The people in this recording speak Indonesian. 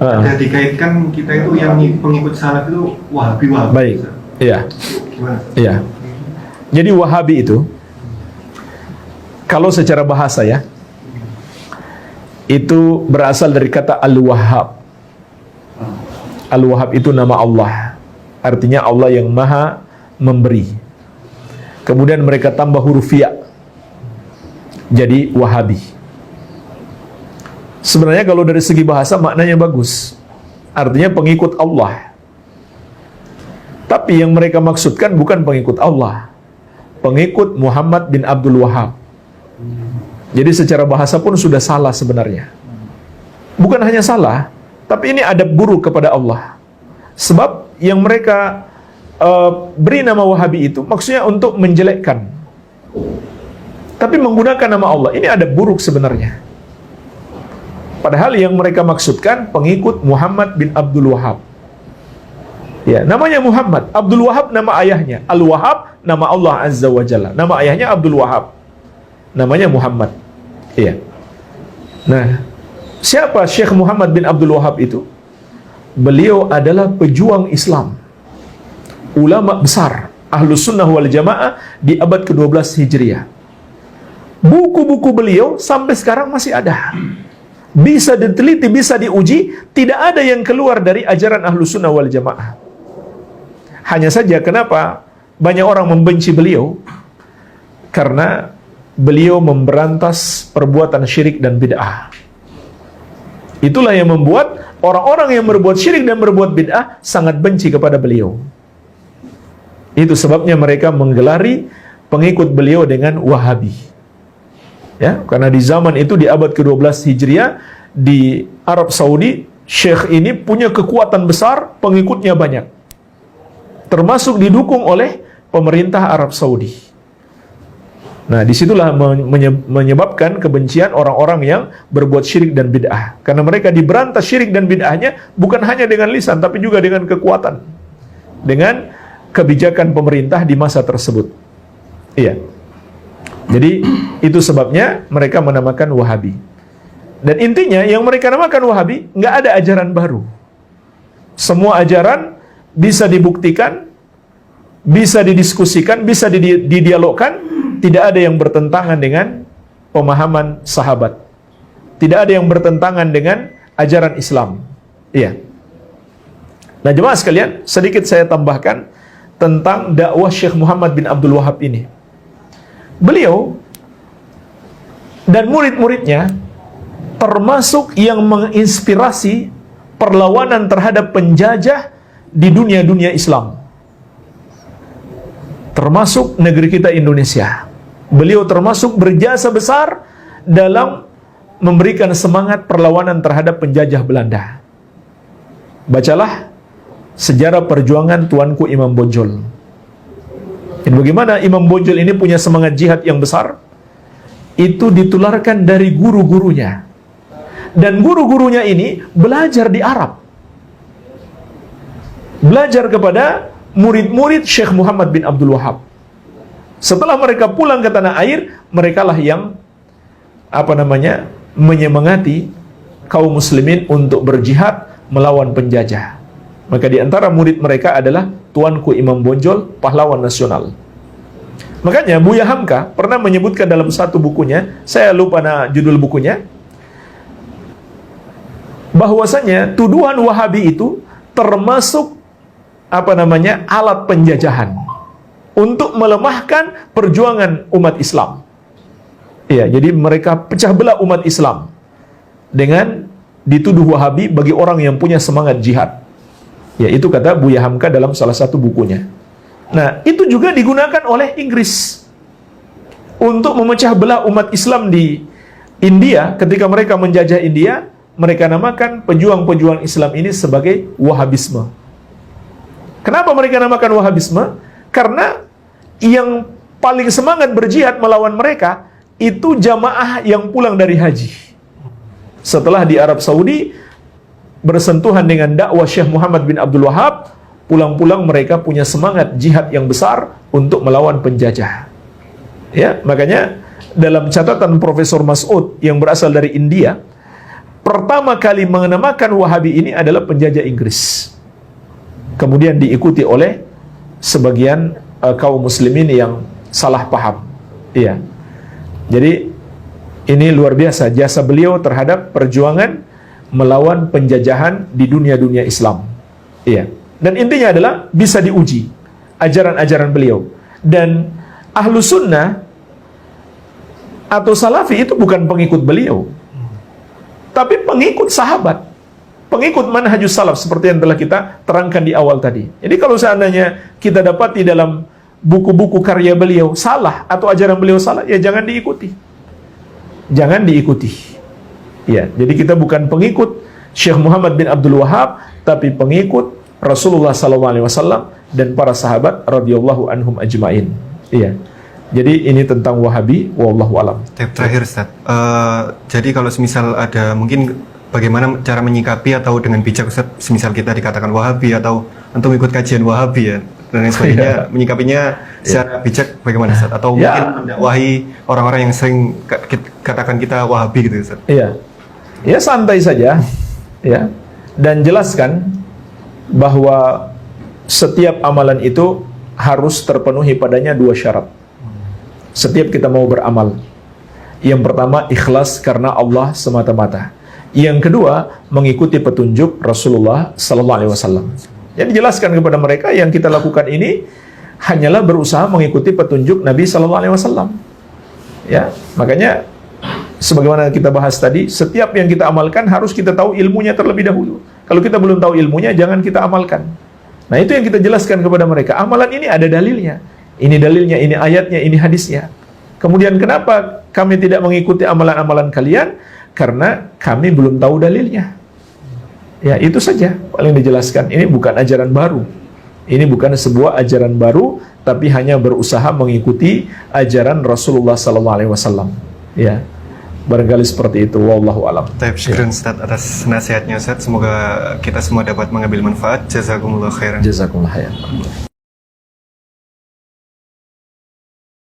Ada dikaitkan kita itu yang pengikut salaf itu Wahabi. Baik, iya. Gimana? Iya. Jadi Wahabi itu, kalau secara bahasa ya, itu berasal dari kata Al-Wahhab. Al-Wahhab itu nama Allah. Artinya Allah yang maha memberi. Kemudian mereka tambah huruf ya, jadi Wahabi. Sebenarnya kalau dari segi bahasa maknanya bagus. Artinya pengikut Allah. Tapi yang mereka maksudkan bukan pengikut Allah, pengikut Muhammad bin Abdul Wahhab. Jadi secara bahasa pun sudah salah sebenarnya. Bukan hanya salah, tapi ini adab buruk kepada Allah. Sebab yang mereka beri nama Wahabi itu maksudnya untuk menjelekkan, tapi menggunakan nama Allah. Ini adab buruk sebenarnya. Padahal yang mereka maksudkan pengikut Muhammad bin Abdul Wahhab. Ya, namanya Muhammad. Abdul Wahhab nama ayahnya. Al-Wahhab nama Allah Azza wa Jalla. Nama ayahnya Abdul Wahhab. Namanya Muhammad. Iya. Nah, siapa Syekh Muhammad bin Abdul Wahhab itu? Beliau adalah pejuang Islam, ulama besar Ahlus Sunnah wal Jamaah di abad ke-12 Hijriah. Buku-buku beliau sampai sekarang masih ada. Bisa diteliti, bisa diuji, tidak ada yang keluar dari ajaran Ahlus Sunnah wal Jamaah. Hanya saja kenapa banyak orang membenci beliau? Karena beliau memberantas perbuatan syirik dan bid'ah. Itulah yang membuat orang-orang yang berbuat syirik dan berbuat bid'ah sangat benci kepada beliau. Itu sebabnya mereka menggelari pengikut beliau dengan Wahabi. Ya, karena di zaman itu di abad ke-12 Hijriah di Arab Saudi, syekh ini punya kekuatan besar, pengikutnya banyak. Termasuk didukung oleh pemerintah Arab Saudi. Nah, disitulah menyebabkan kebencian orang-orang yang berbuat syirik dan bid'ah. Karena mereka diberantas syirik dan bid'ahnya bukan hanya dengan lisan, tapi juga dengan kekuatan, dengan kebijakan pemerintah di masa tersebut. Iya. Jadi itu sebabnya mereka menamakan Wahabi. Dan intinya yang mereka namakan Wahabi, nggak ada ajaran baru. Semua ajaran bisa dibuktikan, bisa didiskusikan, bisa didialogkan. Tidak ada yang bertentangan dengan pemahaman sahabat. Tidak ada yang bertentangan dengan ajaran Islam. Iya. Nah, jemaah sekalian, sedikit saya tambahkan tentang dakwah Syekh Muhammad bin Abdul Wahhab ini. Beliau dan murid-muridnya termasuk yang menginspirasi perlawanan terhadap penjajah di dunia-dunia Islam, termasuk negeri kita Indonesia. Beliau termasuk berjasa besar dalam memberikan semangat perlawanan terhadap penjajah Belanda. Bacalah sejarah perjuangan Tuanku Imam Bonjol. Dan bagaimana Imam Bonjol ini punya semangat jihad yang besar, itu ditularkan dari guru-gurunya. Dan guru-gurunya ini belajar di Arab. Belajar kepada murid-murid Syekh Muhammad bin Abdul Wahhab. Setelah mereka pulang ke tanah air, merekalah yang menyemangati kaum muslimin untuk berjihad melawan penjajah. Maka di antara murid mereka adalah Tuanku Imam Bonjol, pahlawan nasional. Makanya Buya Hamka pernah menyebutkan dalam satu bukunya, saya lupa judul bukunya, bahwasanya tuduhan Wahabi itu termasuk alat penjajahan untuk melemahkan perjuangan umat Islam. Iya, jadi mereka pecah belah umat Islam dengan dituduh Wahabi bagi orang yang punya semangat jihad. Ya, itu kata Buya Hamka dalam salah satu bukunya. Nah, itu juga digunakan oleh Inggris untuk memecah belah umat Islam di India. Ketika mereka menjajah India, mereka namakan pejuang-pejuang Islam ini sebagai Wahabisme. Kenapa mereka namakan Wahabisme? Karena yang paling semangat berjihad melawan mereka itu jamaah yang pulang dari haji. Setelah di Arab Saudi bersentuhan dengan dakwah Syekh Muhammad bin Abdul Wahhab, pulang-pulang mereka punya semangat jihad yang besar untuk melawan penjajah. Ya, makanya dalam catatan Profesor Mas'ud yang berasal dari India, pertama kali menamakan Wahabi ini adalah penjajah Inggris. Kemudian diikuti oleh sebagian kaum muslimin yang salah paham. Iya. Jadi ini luar biasa jasa beliau terhadap perjuangan melawan penjajahan di dunia-dunia Islam. Iya. Dan intinya adalah bisa diuji ajaran-ajaran beliau. Dan ahlu sunnah atau salafi itu bukan pengikut beliau, tapi pengikut sahabat, pengikut manhajus salaf seperti yang telah kita terangkan di awal tadi. Jadi kalau seandainya kita dapat di dalam buku-buku karya beliau salah atau ajaran beliau salah, ya jangan diikuti. Jangan diikuti. Ya, jadi kita bukan pengikut Syekh Muhammad bin Abdul Wahab, tapi pengikut Rasulullah SAW dan para sahabat radhiyallahu anhum ajmain. Iya. Jadi ini tentang Wahabi, wallahu alam. Terakhir Ustaz, jadi kalau semisal ada mungkin bagaimana cara menyikapi atau dengan bijak Ustaz, semisal kita dikatakan Wahabi atau untuk ikut kajian Wahabi ya dan lain sebagainya, menyikapinya secara bijak bagaimana Ustaz? Atau mungkin mendakwahi orang-orang yang sering katakan kita Wahabi gitu Ustaz? Iya, ya santai saja, ya, dan jelaskan bahwa setiap amalan itu harus terpenuhi padanya dua syarat. Setiap kita mau beramal, yang pertama ikhlas karena Allah semata-mata. Yang kedua mengikuti petunjuk Rasulullah Sallallahu Alaihi Wasallam. Jadi jelaskan kepada mereka yang kita lakukan ini hanyalah berusaha mengikuti petunjuk Nabi Sallallahu Alaihi Wasallam. Ya, makanya sebagaimana kita bahas tadi, setiap yang kita amalkan harus kita tahu ilmunya terlebih dahulu. Kalau kita belum tahu ilmunya, jangan kita amalkan. Nah, itu yang kita jelaskan kepada mereka. Amalan ini ada dalilnya. Ini dalilnya, ini ayatnya, ini hadisnya. Kemudian kenapa kami tidak mengikuti amalan-amalan kalian? Karena kami belum tahu dalilnya. Ya, itu saja paling dijelaskan. Ini bukan ajaran baru. Ini bukan sebuah ajaran baru, tapi hanya berusaha mengikuti ajaran Rasulullah SAW. Ya, barangkali seperti itu. Wallahu alam. Syukran Ustaz atas nasihatnya Ustaz. Semoga kita semua dapat mengambil manfaat. Jazakumullah khairan. Jazakumullah khairan.